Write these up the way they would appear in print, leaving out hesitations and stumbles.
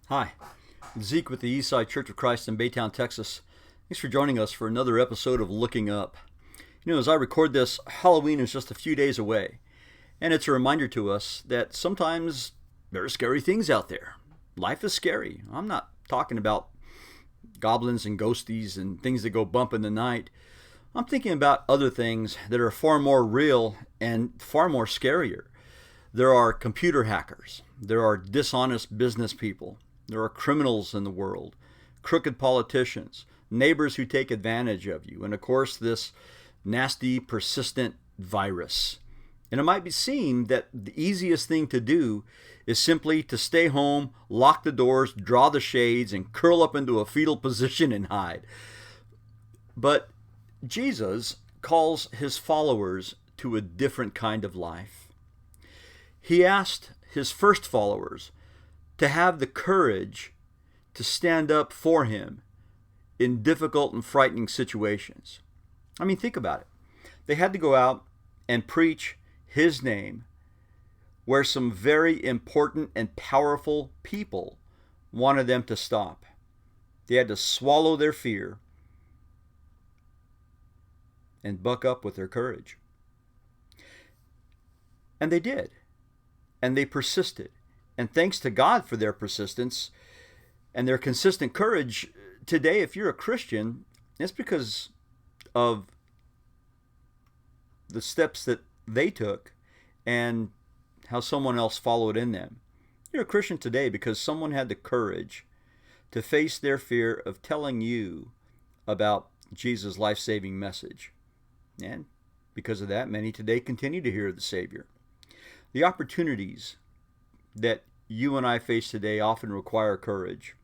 Hi, Zeke with the Eastside Church of Christ in Baytown, Texas. Thanks for joining us for another episode of Looking Up. As I record this, Halloween is just a few days away, and it's a reminder to us that sometimes there are scary things out there. Life is scary. I'm not talking about goblins and ghosties and things that go bump in the night. I'm thinking about other things that are far more real and far more scarier. There are computer hackers. There are dishonest business people. There are criminals in the world, crooked politicians, neighbors who take advantage of you, and of course this nasty, persistent virus. And it might seem that the easiest thing to do is simply to stay home, lock the doors, draw the shades, and curl up into a fetal position and hide. But Jesus calls his followers to a different kind of life. He asked his first followers to have the courage to stand up for him in difficult and frightening situations. I mean, think about it. They had to go out and preach his name where some very important and powerful people wanted them to stop. They had to swallow their fear and buck up with their courage. And they did. And they persisted. And thanks to God for their persistence and their consistent courage, today, if you're a Christian, it's because of the steps that they took and how someone else followed in them. You're a Christian today because someone had the courage to face their fear of telling you about Jesus' life-saving message. And because of that, many today continue to hear of the Savior. The opportunities that you and I face today often require courage.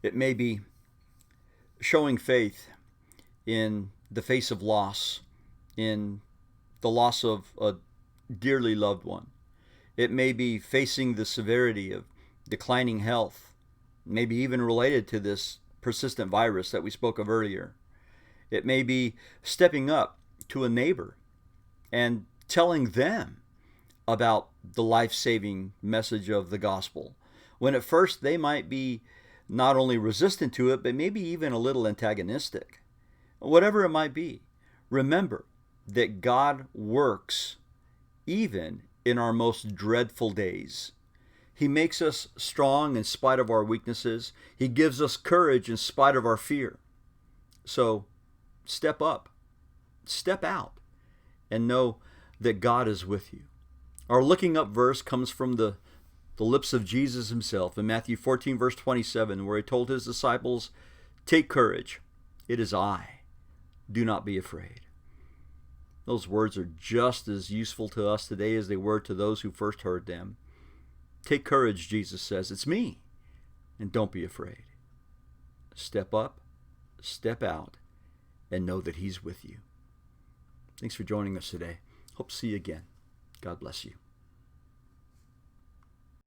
It may be showing faith in the face of loss, in the loss of a dearly loved one. It may be facing the severity of declining health, maybe even related to this persistent virus that we spoke of earlier. It may be stepping up to a neighbor and telling them about the life-saving message of the gospel, when at first they might be not only resistant to it, but maybe even a little antagonistic. Whatever it might be, remember that God works even in our most dreadful days. He makes us strong in spite of our weaknesses. He gives us courage in spite of our fear. So step up, step out, and know that God is with you. Our looking up verse comes from the lips of Jesus himself in Matthew 14, verse 27, where he told his disciples, "Take courage, it is I. Do not be afraid." Those words are just as useful to us today as they were to those who first heard them. Take courage, Jesus says. It's me. And don't be afraid. Step up, step out, and know that he's with you. Thanks for joining us today. Hope to see you again. God bless you.